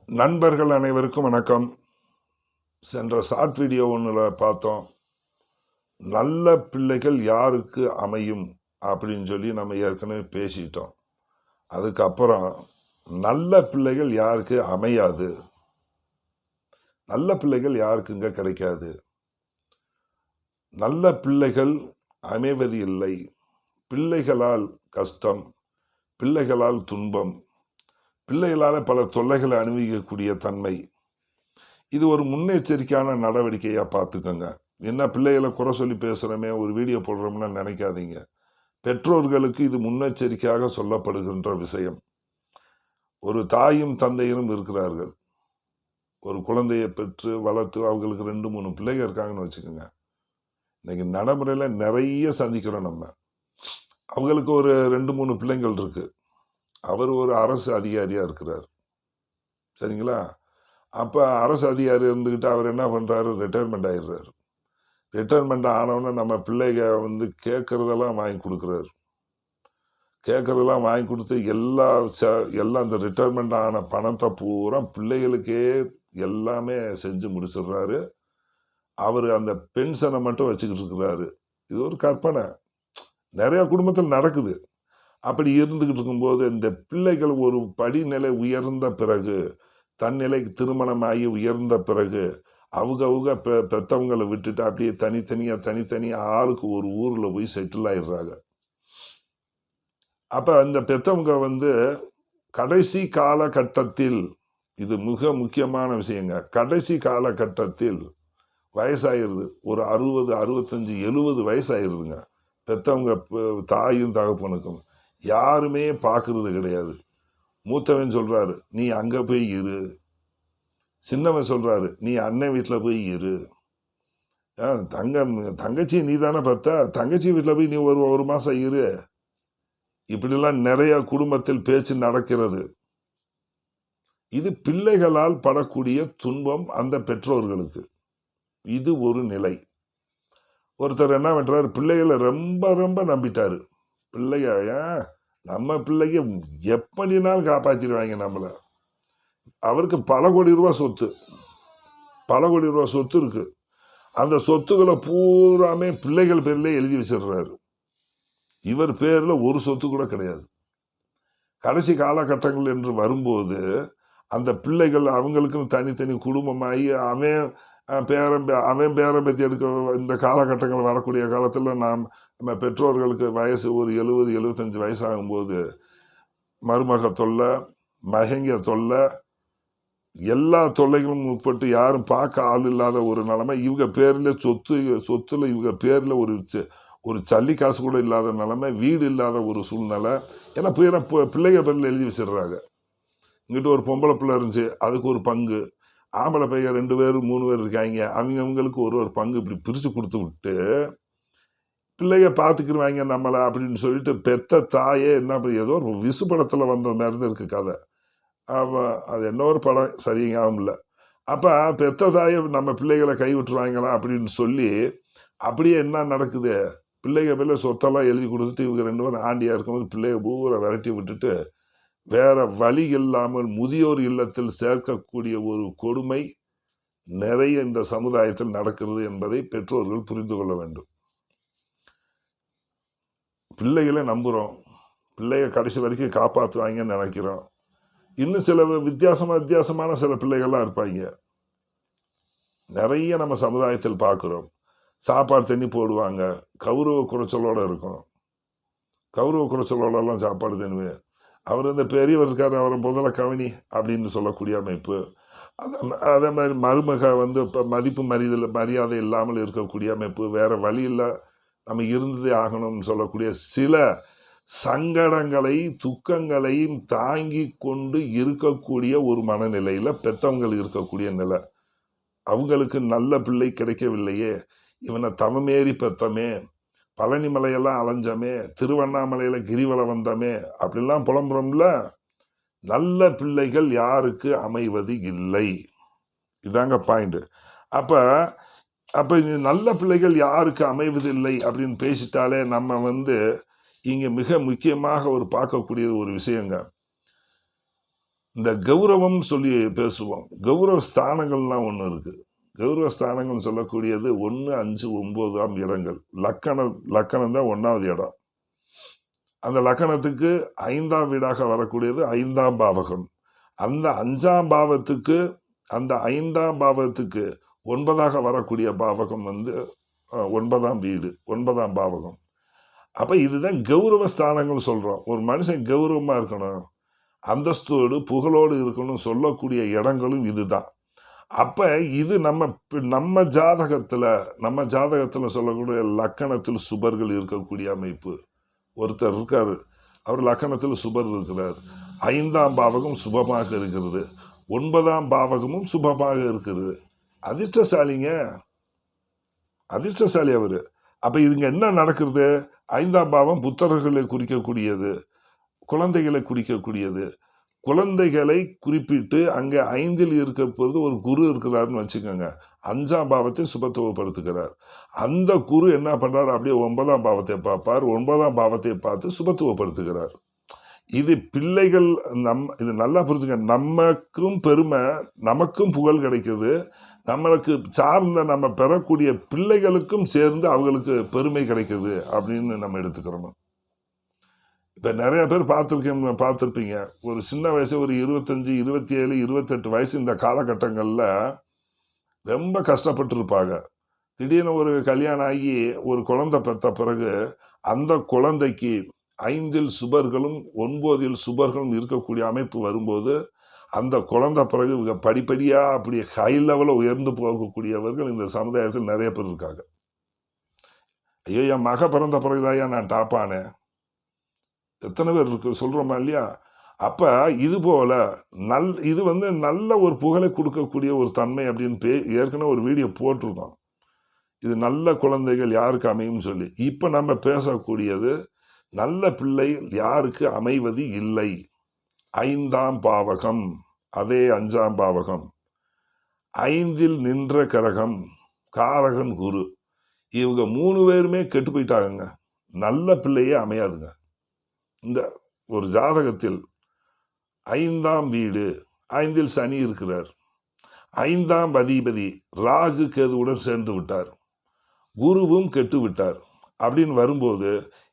நண்பர்கள் அனைவருக்கும் வணக்கம். சென்ற ஷார்ட் வீடியோ ஒன்றில் பார்த்தோம், நல்ல பிள்ளைகள் யாருக்கு அமையும் அப்படின்னு சொல்லி நம்ம ஏற்கனவே பேசிட்டோம். அதுக்கப்புறம் நல்ல பிள்ளைகள் யாருக்கு அமையாது, நல்ல பிள்ளைகள் யாருக்குங்க கிடைக்காது. நல்ல பிள்ளைகள் அமைவது இல்லை. பிள்ளைகளால் கஷ்டம், பிள்ளைகளால் துன்பம், பிள்ளைகளால் பல தொல்லைகளை அனுபவிக்கக்கூடிய தன்மை. இது ஒரு முன்னெச்சரிக்கையான நடவடிக்கையாக பார்த்துக்கோங்க. என்ன பிள்ளைகளை குறை சொல்லி பேசுகிறோமே, ஒரு வீடியோ போடுறோம்னா நினைக்காதீங்க. பெற்றோர்களுக்கு இது முன்னெச்சரிக்கையாக சொல்லப்படுகின்ற விஷயம். ஒரு தாயும் தந்தையரும் இருக்கிறார்கள். ஒரு குழந்தையை பெற்று வளர்த்து அவங்களுக்கு 2-3 பிள்ளைங்க இருக்காங்கன்னு வச்சுக்கோங்க. இன்னைக்கு நடைமுறையில் நிறைய சந்திக்கிறோம் நம்ம. அவங்களுக்கு ஒரு 2-3 பிள்ளைங்கள் இருக்கு. அவர் ஒரு அரசு அதிகாரியாக இருக்கிறார், சரிங்களா? அப்போ அரசு அதிகாரி இருந்துக்கிட்டு அவர் என்ன பண்ணுறாரு, ரிட்டையர்மெண்ட் ஆயிடுறாரு. ரிட்டையர்மெண்ட் ஆனவுடனே நம்ம பிள்ளைங்க கேட்குறதெல்லாம் வாங்கி கொடுக்குறாரு. கேட்குறதெல்லாம் வாங்கி கொடுத்து எல்லாம் அந்த ரிட்டையர்மெண்ட் ஆன பணத்தை பூரா பிள்ளைகளுக்கே எல்லாமே செஞ்சு முடிச்சிடுறாரு. அவர் அந்த பென்ஷனை மட்டும் வச்சுக்கிட்டு இருக்கிறாரு. இது ஒரு கற்பனை, நிறைய குடும்பத்தில் நடக்குது. அப்படி இருந்துக்கிட்டு இருக்கும்போது இந்த பிள்ளைகள் ஒரு படிநிலை உயர்ந்த பிறகு, தன்னிலைக்கு திருமணமாகி உயர்ந்த பிறகு, அவங்க பெற்றவங்களை விட்டுட்டு அப்படியே தனித்தனியாக ஆளுக்கு ஒரு ஊரில் போய் செட்டில் ஆயிடுறாங்க. அப்போ அந்த பெற்றவங்க கடைசி காலகட்டத்தில், இது மிக முக்கியமான விஷயங்க, கடைசி காலகட்டத்தில் வயசாயிருது. ஒரு 60, 65, 70 வயசாயிருதுங்க. பெற்றவங்க தாயும் தகப்பனுக்கும் யாருமே பார்க்கறது கிடையாது. மூத்தவன் சொல்றாரு, நீ அங்க போய் இரு. சின்னவன் சொல்றாரு, நீ அண்ணன் வீட்டில் போய் இரு. தங்கச்சி நீ தானே பார்த்தா, தங்கச்சி வீட்டில் போய் நீ ஒரு மாசம் இரு. இப்படிலாம் நிறைய குடும்பத்தில் பேச்சு நடக்கிறது. இது பிள்ளைகளால் படக்கூடிய துன்பம் அந்த பெற்றோர்களுக்கு. இது ஒரு நிலை. ஒருத்தர் என்ன பண்றாரு, பிள்ளைகளை ரொம்ப ரொம்ப நம்பிட்டாரு. பிள்ளைங்க நம்ம பிள்ளைங்க எப்படினாலும் காப்பாற்றிடுவாங்க நம்மள. அவருக்கு பல கோடி ரூபாய் சொத்து இருக்கு. அந்த சொத்துக்களை பூராமே பிள்ளைகள் பேர்ல எழுதி வச்சிடுறாரு. இவர் பேர்ல ஒரு சொத்து கூட கிடையாது. கடைசி காலகட்டங்கள் என்று வரும்போது அந்த பிள்ளைகள் அவங்களுக்குன்னு தனித்தனி குடும்பமாகி அவன் பேரம்பேத்தி எடுக்க இந்த காலகட்டங்கள் வரக்கூடிய காலத்தில் நம்ம பெற்றோர்களுக்கு வயசு ஒரு 70-75 வயசாகும்போது மருமக தொல்லை, மகங்க தொல்லை, எல்லா தொல்லைகளும் உட்பட்டு யாரும் பார்க்க ஆள் இல்லாத ஒரு நிலைமை. இவங்க பேர்ல சொத்துல இவங்க பேர்ல ஒரு சல்லி காசு கூட இல்லாத நிலைமை, வீடு இல்லாத ஒரு சூழ்நிலை. ஏன்னா பிள்ளைங்க பேர்ல எழுதி வச்சிடுறாங்க. இங்கிட்ட ஒரு பொம்பளை பிள்ளை இருந்துச்சு, அதுக்கு ஒரு பங்கு. ஆம்பளை பையன் 2 பேர் 3 பேர் இருக்காங்க, அவங்களுக்கு ஒரு பங்கு இப்படி பிரித்து கொடுத்து விட்டு பிள்ளைங்க பார்த்துக்கிடுவாங்க நம்மளை அப்படின்னு சொல்லிட்டு பெத்த தாயே என்ன ஏதோ ஒரு விசு படத்தில் வந்த மாதிரி இருக்கு கதை. அது என்ன ஒரு படம் சரியாகவும் இல்லை. அப்போ பெத்த தாயை நம்ம பிள்ளைகளை கைவிட்டுருவாங்களா அப்படின்னு சொல்லி அப்படியே என்ன நடக்குது, பிள்ளைங்க மேலே சொத்தெல்லாம் எழுதி கொடுத்துட்டு இவங்க 2 பேரும் ஆண்டியாக இருக்கும்போது பிள்ளைங்க பூரா விரட்டி விட்டுட்டு வேற வழி இல்லாமல் முதியோர் இல்லத்தில் சேர்க்கக்கூடிய ஒரு கொடுமை நிறைய இந்த சமுதாயத்தில் நடக்கிறது என்பதை பெற்றோர்கள் புரிந்து கொள்ள வேண்டும். பிள்ளைகளை நம்புகிறோம், பிள்ளைய கடைசி வரைக்கும் காப்பாற்றுவாங்கன்னு நினைக்கிறோம். இன்னும் சில வித்தியாசமான சில பிள்ளைகள்லாம் இருப்பாங்க. நிறைய நம்ம சமுதாயத்தில் பார்க்குறோம். சாப்பாடு தண்ணி போடுவாங்க, கௌரவ குறைச்சலோடு இருக்கும். கௌரவ குறைச்சலோடலாம் சாப்பாடு தண்ணி. அவர் இந்த பெரியவர் இருக்கார், அவரை முதல்ல கவனி அப்படின்னு சொல்லக்கூடிய அமைப்பு. அதே மாதிரி மருமக இப்போ மதிப்பு மரியாதை இல்லாமல் இருக்கக்கூடிய அமைப்பு. வேற வழி இல்லை, நம்ம இருந்ததே ஆகணும்னு சொல்லக்கூடிய சில சங்கடங்களை துக்கங்களையும் தாங்கி கொண்டு இருக்கக்கூடிய ஒரு மனநிலையில் பெற்றவங்கள் இருக்கக்கூடிய நிலை. அவங்களுக்கு நல்ல பிள்ளை கிடைக்கவில்லையே, இவனை தவமேறி பெத்தமே, பழனி மலையெல்லாம் அலைஞ்சமே, திருவண்ணாமலையில் கிரிவலம் வந்தமே அப்படிலாம் புலம்புறோம்ல. நல்ல பிள்ளைகள் யாருக்கு அமைவது இல்லை, இதாங்க பாயிண்ட். அப்போ நல்ல பிள்ளைகள் யாருக்கு அமைவதில்லை அப்படின்னு பேசிட்டாலே நம்ம இங்கே மிக முக்கியமாக பார்க்கக்கூடியது ஒரு விஷயங்க. இந்த கௌரவம் சொல்லி பேசுவோம். கௌரவ ஸ்தானங்கள்லாம் ஒன்று இருக்கு. கௌரவ ஸ்தானங்கள் சொல்லக்கூடியது 1, 5, 9ஆம் இடங்கள். லக்கணம் தான் 1வது இடம். அந்த லக்கணத்துக்கு 5ஆம் வீடாக வரக்கூடியது 5ஆம் பாவகம். அந்த 5ஆம் பாவத்துக்கு 9ஆக வரக்கூடிய பாவகம் 9ஆம் வீடு, 9ஆம் பாவகம். அப்ப இதுதான் கௌரவ ஸ்தானங்கள் சொல்றோம். ஒரு மனுஷன் கௌரவமா இருக்கணும், அந்தஸ்தோடு புகழோடு இருக்கணும் சொல்லக்கூடிய இடங்களும் இதுதான். அப்ப இது நம்ம ஜாதகத்துல சொல்லக்கூடிய லக்கணத்தில் சுபர்கள் இருக்கக்கூடிய அமைப்பு. ஒருத்தர் இருக்காரு, அவர் லக்கணத்தில் சுபர் இருக்கிறார். 5ஆம் பாவகம் சுபமாக இருக்கிறது, 9ஆம் பாவகமும் சுபமாக இருக்கிறது. அதிர்ஷ்டசாலி அவரு. அப்ப இதுங்க என்ன நடக்கிறது? 5ஆம் பாவம் புத்தர்களை குறிக்கக்கூடியது, குழந்தைகளை குறிக்கக்கூடியது. குழந்தைகளை குறிப்பிட்டு அங்க 5ல் இருக்க போது ஒரு குரு இருக்கிறாருன்னு வச்சுக்கோங்க. 5ஆம் பாவத்தை சுபத்துவப்படுத்துகிறார். அந்த குரு என்ன பண்றாரு? அப்படியே 9ஆம் பாவத்தை பார்ப்பார், 9ஆம் பாவத்தை பார்த்து சுபத்துவப்படுத்துகிறார். இது பிள்ளைகள் இது நல்லா புரிஞ்சுங்க. நமக்கும் பெருமை, நமக்கும் புகழ் கிடைக்குது, நம்மளுக்கு சார்ந்த நம்ம பெறக்கூடிய பிள்ளைகளுக்கும் சேர்ந்து அவங்களுக்கு பெருமை கிடைக்குது அப்படின்னு நம்ம எடுத்துக்கிறோம். இப்போ நிறைய பேர் பார்த்துருப்பீங்க, ஒரு சின்ன வயசு, ஒரு 25, 27, 28 வயசு இந்த காலகட்டங்களில் ரொம்ப கஷ்டப்பட்டு இருப்பாங்க. திடீர்னு ஒரு கல்யாணம் ஆகி ஒரு குழந்தை பெற்ற பிறகு அந்த குழந்தைக்கு 5ல் சுபர்களும் 9ல் சுபர்களும் இருக்கக்கூடிய அமைப்பு வரும்போது அந்த குழந்தை பிறகு படிப்படியா அப்படி ஹை லெவலில் உயர்ந்து போகக்கூடியவர்கள் இந்த சமுதாயத்தில் நிறைய பேர் இருக்காங்க. ஐயோ, என் மக பிறந்த பிறகுதாயா நான் டாப்பானேன், எத்தனை பேர் இருக்கு சொல்றோமா இல்லையா? அப்ப இது போல இது நல்ல ஒரு புகழை கொடுக்கக்கூடிய ஒரு தன்மை அப்படின்னு ஏற்கனவே ஒரு வீடியோ போட்டிருக்கோம். இது நல்ல குழந்தைகள் யாருக்கு அமையும் சொல்லி. இப்ப நம்ம பேசக்கூடியது நல்ல பிள்ளை யாருக்கு அமைவது இல்லை. 5ஆம் பாவகம், அதே 5ஆம் பாவகம், 5ல் நின்ற கரகம், காரகன் குரு, இவங்க 3 பேருமே கெட்டு போயிட்டாங்க. நல்ல பிள்ளையே அமையாதுங்க. இந்த ஒரு ஜாதகத்தில் 5ஆம் வீடு, 5ல் சனி இருக்கிறார், 5ஆம் அதிபதி ராகு கேதுவுடன் சேர்ந்து விட்டார், குருவும் கெட்டு விட்டார் அப்படின்னு வரும்போது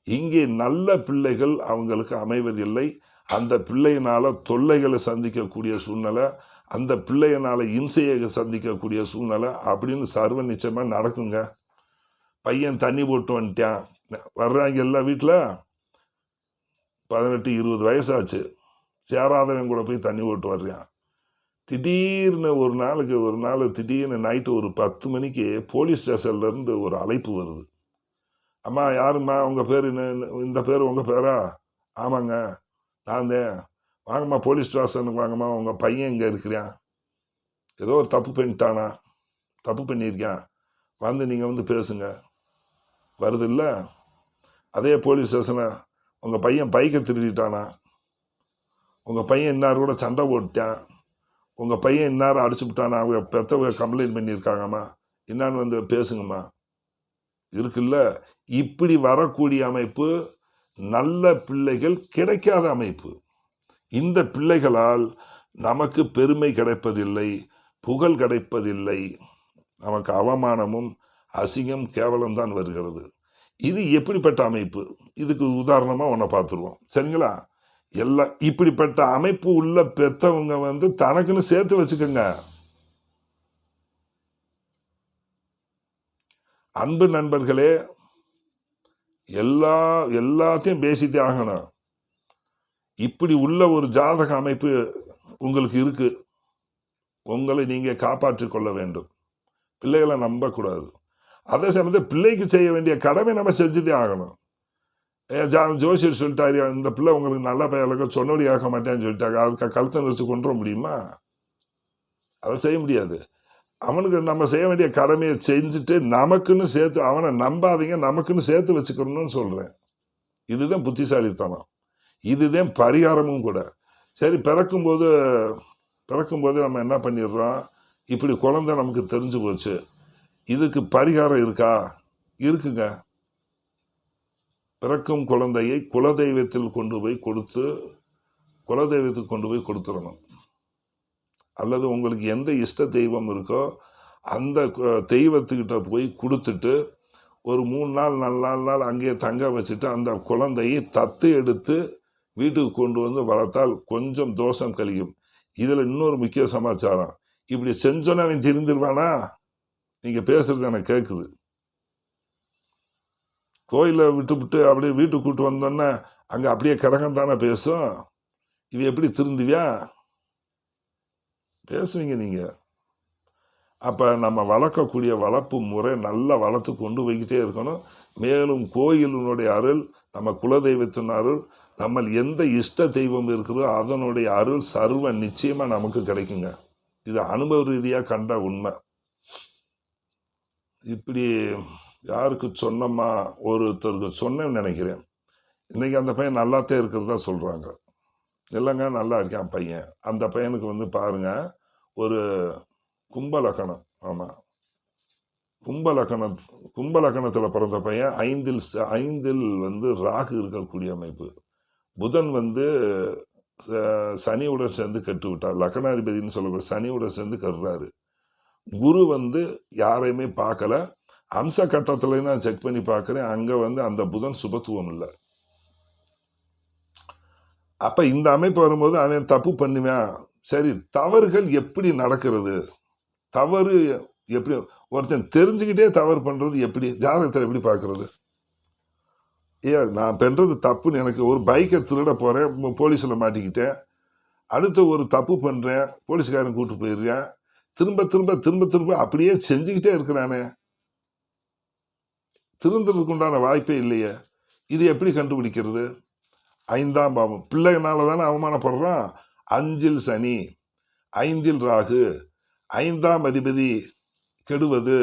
இங்கே நல்ல பிள்ளைகள் அவங்களுக்கு அமைவதில்லை. அந்த பிள்ளையினால தொல்லைகளை சந்திக்கக்கூடிய சூழ்நிலை, அந்த பிள்ளையினால இம்சையை சந்திக்கக்கூடிய சூழ்நிலை அப்படின்னு சர்வ நிச்சயமா நடக்குங்க. பையன் தண்ணி போட்டு வந்துட்டான், வர்றாங்க எல்லா வீட்டில் 18, 20 வயசாச்சு, சேராதவன் கூட போய் தண்ணி போட்டு வர்றான். திடீர்னு ஒரு நாள் திடீர்னு நைட்டு ஒரு 10 மணிக்கு போலீஸ் ஸ்டேஷன்ல இருந்து ஒரு அழைப்பு வருது. அம்மா, யாரும்மா, உங்க பேர் என்ன? இந்த பேர் உங்க பேரா? ஆமாங்க, நான் தான். வாங்கம்மா, போலீஸ் ஸ்டேஷனுக்கு வாங்கம்மா, உங்க பையன் இங்கே இருக்கிறான், ஏதோ ஒரு தப்பு பண்ணியிருக்கான், நீங்கள் பேசுங்க. வருது இல்லை? அதே போலீஸ் ஸ்டேஷனில் உங்கள் பையன் பைக்கை திருடிட்டானா, உங்கள் பையன் இன்னார் கூட சண்டை போட்டான், உங்கள் பையன் இன்னார் அடிச்சு விட்டானா, அவங்க பெற்றவங்க கம்ப்ளைண்ட் பண்ணியிருக்காங்கம்மா, என்னான்னு பேசுங்கம்மா. இருக்குல்ல? இப்படி வரக்கூடிய அமைப்பு நல்ல பிள்ளைகள் கிடைக்காத அமைப்பு. இந்த பிள்ளைகளால் நமக்கு பெருமை கிடைப்பதில்லை, புகழ் கிடைப்பதில்லை, நமக்கு அவமானமும் அசிங்கம் கேவலம் தான் வருகிறது. இது எப்படிப்பட்ட அமைப்பு? இதுக்கு உதாரணமா ஒன்றை பார்த்துருவோம், சரிங்களா? எல்லாம் இப்படிப்பட்ட அமைப்பு உள்ள பெற்றவங்க தனக்குன்னு சேர்த்து வச்சுக்கோங்க. அன்பு நண்பர்களே, எல்லாத்தையும் பேசித்தே ஆகணும். இப்படி உள்ள ஒரு ஜாதக அமைப்பு உங்களுக்கு இருக்கு, உங்களை நீங்க காப்பாற்றிக் கொள்ள வேண்டும். பிள்ளைகளை நம்பக்கூடாது. அதே சமயத்தில் பிள்ளைக்கு செய்ய வேண்டிய கடமை நம்ம செஞ்சுதே ஆகணும். ஜோசியர் சொல்லிட்டாரு, இந்த பிள்ளை உங்களுக்கு நல்ல பையனுக்கு சொன்னபடி ஆக மாட்டேன்னு சொல்லிட்டாங்க, அதுக்கு கழுத்தை நிறுத்தி கொண்டு வர முடியுமா? அதை செய்ய முடியாது. அவனுக்கு நம்ம செய்ய வேண்டிய கடமையை செஞ்சுட்டு நமக்குன்னு சேர்த்து, அவனை நம்பாதீங்க, நமக்குன்னு சேர்த்து வச்சுக்கணும்னு சொல்றேன். இதுதான் புத்திசாலித்தனம், இதுதான் பரிகாரமும் கூட. சரி, பிறக்கும்போது நம்ம என்ன பண்ணிடுறோம், இப்படி குழந்தை நமக்கு தெரிஞ்சு போச்சு, இதுக்கு பரிகாரம் இருக்கா? இருக்குங்க. பிறக்கும் குழந்தையை குலதெய்வத்துக்கு கொண்டு போய் கொடுத்துடணும். அல்லது உங்களுக்கு எந்த இஷ்ட தெய்வம் இருக்கோ அந்த தெய்வத்துக்கிட்ட போய் கொடுத்துட்டு ஒரு 3 நாள் 4 நாள் அங்கேயே தங்க வச்சுட்டு அந்த குழந்தையை தத்து எடுத்து வீட்டுக்கு கொண்டு வந்து வளர்த்தால் கொஞ்சம் தோஷம் கழியும். இதில் இன்னொரு முக்கிய சமாச்சாரம், இப்படி செஞ்சோன்னு அவன் திருந்திருவானா? நீங்கள் பேசுறது எனக்கு கேட்குது. கோயிலில் விட்டு அப்படியே வீட்டுக்கு கூட்டு வந்தோன்னே அங்கே அப்படியே கரகம் தானே பேசும். இது எப்படி திருந்துவியா? பேசுவீங்க நீங்கள். அப்போ நம்ம வளர்க்கக்கூடிய வளர்ப்பு முறை நல்லா வளர்த்து கொண்டு போய்கிட்டே இருக்கணும். மேலும் கோயிலினுடைய அருள், நம்ம குலதெய்வத்தின் அருள், நம்ம எந்த இஷ்ட தெய்வம் இருக்கிறதோ அதனுடைய அருள் சர்வ நிச்சயமாக நமக்கு கிடைக்குங்க. இது அனுபவ ரீதியாக கண்ட உண்மை. இப்படி யாருக்கு சொன்னோமா, ஒருத்தருக்கு சொன்னேன்னு நினைக்கிறேன். இன்னைக்கு அந்த பையன் நல்லாத்தே இருக்கிறதா சொல்கிறாங்க. இல்லைங்க நல்லா இருக்கான் பையன். அந்த பையனுக்கு வந்து பாருங்க, ஒரு கும்பலக்கணம். ஆமாம், கும்பலக்கணத்தில் பிறந்த பையன். ஐந்தில் வந்து ராகு இருக்கக்கூடிய அமைப்பு. புதன் வந்து சனியுடன் சேர்ந்து கெட்டு விட்டார். லக்னாதிபதினு சொல்லக்கூடிய சனியுடன் சேர்ந்து கருறாரு. குரு வந்து யாரையுமே பார்க்கல. அம்ச கட்டத்துல நான் செக் பண்ணி பார்க்குறேன், அங்கே வந்து அந்த புதன் சுபத்துவம் இல்லை. அப்போ இந்த அமைப்பு வரும்போது அவன் தப்பு பண்ணுவான். சரி, தவறுகள் எப்படி நடக்கிறது? தவறு எப்படி ஒருத்தன் தெரிஞ்சுக்கிட்டே தவறு பண்ணுறது எப்படி? ஜாதகத்தில் எப்படி பார்க்கறது? நான் பண்ணுறது தப்புன்னு எனக்கு ஒரு பைக்கை திருட போகிறேன், போலீஸில் மாட்டிக்கிட்டேன். அடுத்து ஒரு தப்பு பண்ணுறேன், போலீஸ்காரன் கூப்பிட்டு போயிடுறேன். திரும்ப திரும்ப திரும்ப திரும்ப அப்படியே செஞ்சுக்கிட்டே இருக்கிறானே, திருந்துறதுக்கு உண்டான வாய்ப்பே இல்லையே. இது எப்படி கண்டுபிடிக்கிறது? 5ஆம் பாவம் பிள்ளைனால தானே அவமானப்படுறான். 5இல் சனி, 5இல் ராகு, 5ஆம் அதிபதி கெடுவது.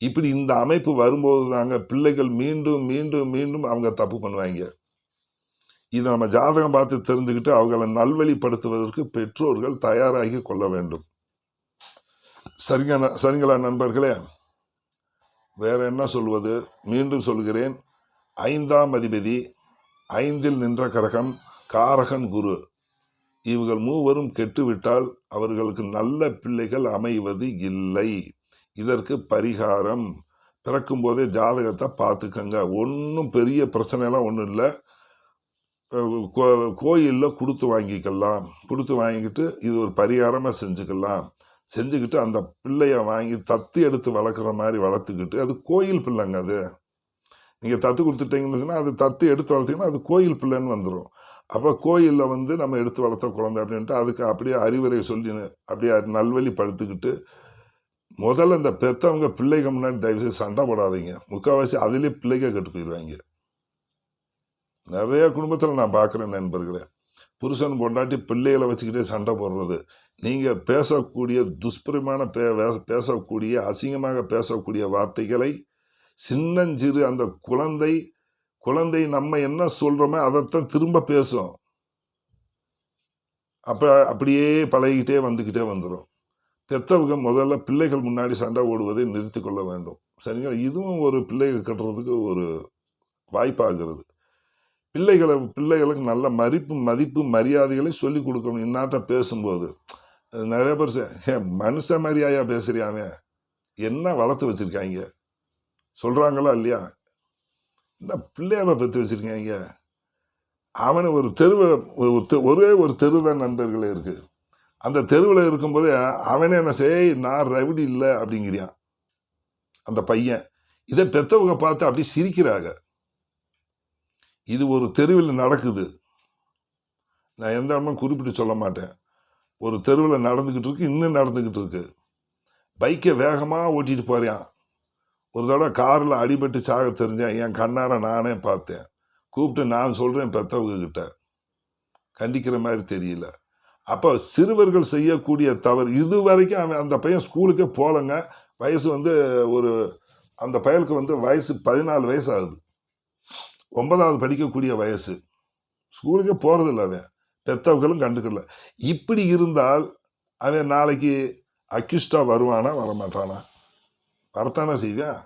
இப்படி இந்த அமைப்பு வரும்போது தாங்க பிள்ளைகள் மீண்டும் மீண்டும் மீண்டும் அவங்க தப்பு பண்ணுவாங்க. இதை நம்ம ஜாதகம் பார்த்து தெரிஞ்சுக்கிட்டு அவங்களை நல்வழிப்படுத்துவதற்கு பெற்றோர்கள் தயாராகி கொள்ள வேண்டும். சரிங்களா நண்பர்களே? வேற என்ன சொல்வது? மீண்டும் சொல்கிறேன், 5ஆம் அதிபதி, 5இல் நின்ற கிரகம், காரகன் குரு. இவர்கள் மூவரும் கெட்டுவிட்டால் அவர்களுக்கு நல்ல பிள்ளைகள் அமைவது இல்லை. இதற்கு பரிகாரம், பிறக்கும் போதே ஜாதகத்தை பார்த்துக்கங்க. ஒன்றும் பெரிய பிரச்சனைலாம் ஒன்றும் இல்லை. கோயிலில் கொடுத்து வாங்கிக்கலாம். கொடுத்து வாங்கிக்கிட்டு இது ஒரு பரிகாரமாக செஞ்சுக்கலாம். செஞ்சுக்கிட்டு அந்த பிள்ளைய வாங்கி தத்து எடுத்து வளர்க்குற மாதிரி வளர்த்துக்கிட்டு, அது கோயில் பிள்ளைங்க. அது நீங்கள் தத்து கொடுத்துட்டீங்கன்னு சொன்னால் அது தத்து எடுத்து வளர்த்திங்கன்னா அது கோயில் பிள்ளைன்னு வந்துடும். அப்போ கோயிலில் வந்து நம்ம எடுத்து வளர்த்த குழந்தை அப்படின்ட்டு அதுக்கு அப்படியே அறிவுரை சொல்லி அப்படியே நல்வழிப்படுத்திக்கிட்டு, முதல்ல இந்த பெற்றவங்க பிள்ளைங்க முன்னாடி தயவுசெய்து சண்டை போடாதீங்க. முக்கால்வாசி அதுலேயே பிள்ளைங்க கெட்டு போயிடுவாங்க. நிறைய குடும்பத்தில் நான் பார்க்குறேன் நண்பர்களே, புருஷன் பொண்டாட்டி பிள்ளைகளை வச்சுக்கிட்டே சண்டை போடுறது. நீங்கள் பேசக்கூடிய துஷ்பிரமான பேசக்கூடிய அசிங்கமாக பேசக்கூடிய வார்த்தைகளை சின்னஞ்சிறு அந்த குழந்தை நம்ம என்ன சொல்கிறோமோ அதைத்தான் திரும்ப பேசும். அப்போ அப்படியே பழகிக்கிட்டே வந்துடும். பெற்றவங்க முதல்ல பிள்ளைகள் முன்னாடி சண்டை ஓடுவதை நிறுத்தி கொள்ள வேண்டும். சரிங்களா? இதுவும் ஒரு பிள்ளைகள் கட்டுறதுக்கு ஒரு வாய்ப்பாகிறது. பிள்ளைகளுக்கு நல்ல மதிப்பு மரியாதைகளை சொல்லி கொடுக்கணும். இன்னாட்ட பேசும்போது நிறைய பேர் மனுஷ மாதிரியாயா பேசுறியாமே, என்ன வளர்த்து வச்சிருக்காங்க சொல்றாங்களா இல்லையா? என்ன பிள்ளையாவ பெற்று வச்சிருக்காங்க? அவனை ஒரு ஒரே ஒரு தெரு தான் நண்பர்களே இருக்கு. அந்த தெருவில் இருக்கும்போது அவனே என்ன செய்ய, நான் ரவுடி இல்லை அப்படிங்கிறியான் அந்த பையன். இதை பெற்றவங்க பார்த்து அப்படி சிரிக்கிறாங்க. இது ஒரு தெருவில் நடக்குது. நான் எந்த இடமும் குறிப்பிட்டு சொல்ல மாட்டேன். ஒரு தெருவில் நடந்துக்கிட்டு இருக்கு, இன்னும் நடந்துக்கிட்டு இருக்கு. பைக்கை வேகமாக ஓட்டிட்டு போறியான். ஒரு தடவை காரில் அடிபட்டு சாக தெரிஞ்சேன். என் கண்ணார நானே பார்த்தேன். கூப்பிட்டு நான் சொல்கிறேன் பெற்றவங்க கிட்ட, கண்டிக்கிற மாதிரி தெரியல. அப்போ சிறுவர்கள் செய்யக்கூடிய தவறு இது வரைக்கும் அவன் அந்த பையன் ஸ்கூலுக்கே போகலைங்க. வயசு வந்து அந்த பையனுக்கு வந்து வயசு 14 வயசு ஆகுது. 9வது படிக்கக்கூடிய வயசு. ஸ்கூலுக்கே போகிறதில்ல அவன். பெற்றவர்களும் கண்டுக்கல. இப்படி இருந்தால் அவன் நாளைக்கு அக்யூஸ்டாக வருவானா வரமாட்டானா? வரத்தானே செய்வான்.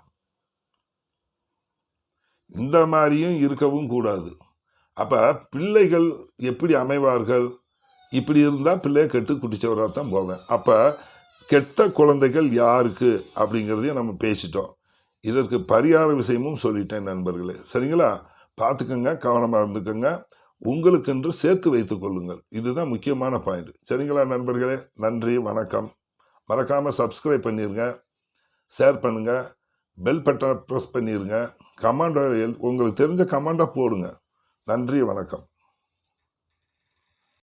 இந்த மாதிரியும் இருக்கவும் கூடாது. அப்போ பிள்ளைகள் எப்படி அமைவார்கள்? இப்படி இருந்தால் பிள்ளைய கெட்டு குடிச்சவராக தான் போவேன். அப்போ கெட்ட குழந்தைகள் யாருக்கு அப்படிங்கிறதையும் நம்ம பேசிட்டோம். இதற்கு பரிகார விஷயமும் சொல்லிட்டேன் நண்பர்களே. சரிங்களா? பார்த்துக்கங்க, கவனமாக இருந்துக்கங்க. உங்களுக்கென்று சேர்த்து வைத்துக் கொள்ளுங்கள். இதுதான் முக்கியமான பாயிண்ட். சரிங்களா நண்பர்களே? நன்றி, வணக்கம். மறக்காமல் சப்ஸ்கிரைப் பண்ணிடுங்க, ஷேர் பண்ணுங்கள், பெல் பட்டனை ப்ரெஸ் பண்ணிடுங்க, கமாண்டோ உங்களுக்கு தெரிஞ்ச கமாண்டாக போடுங்க. நன்றி, வணக்கம்.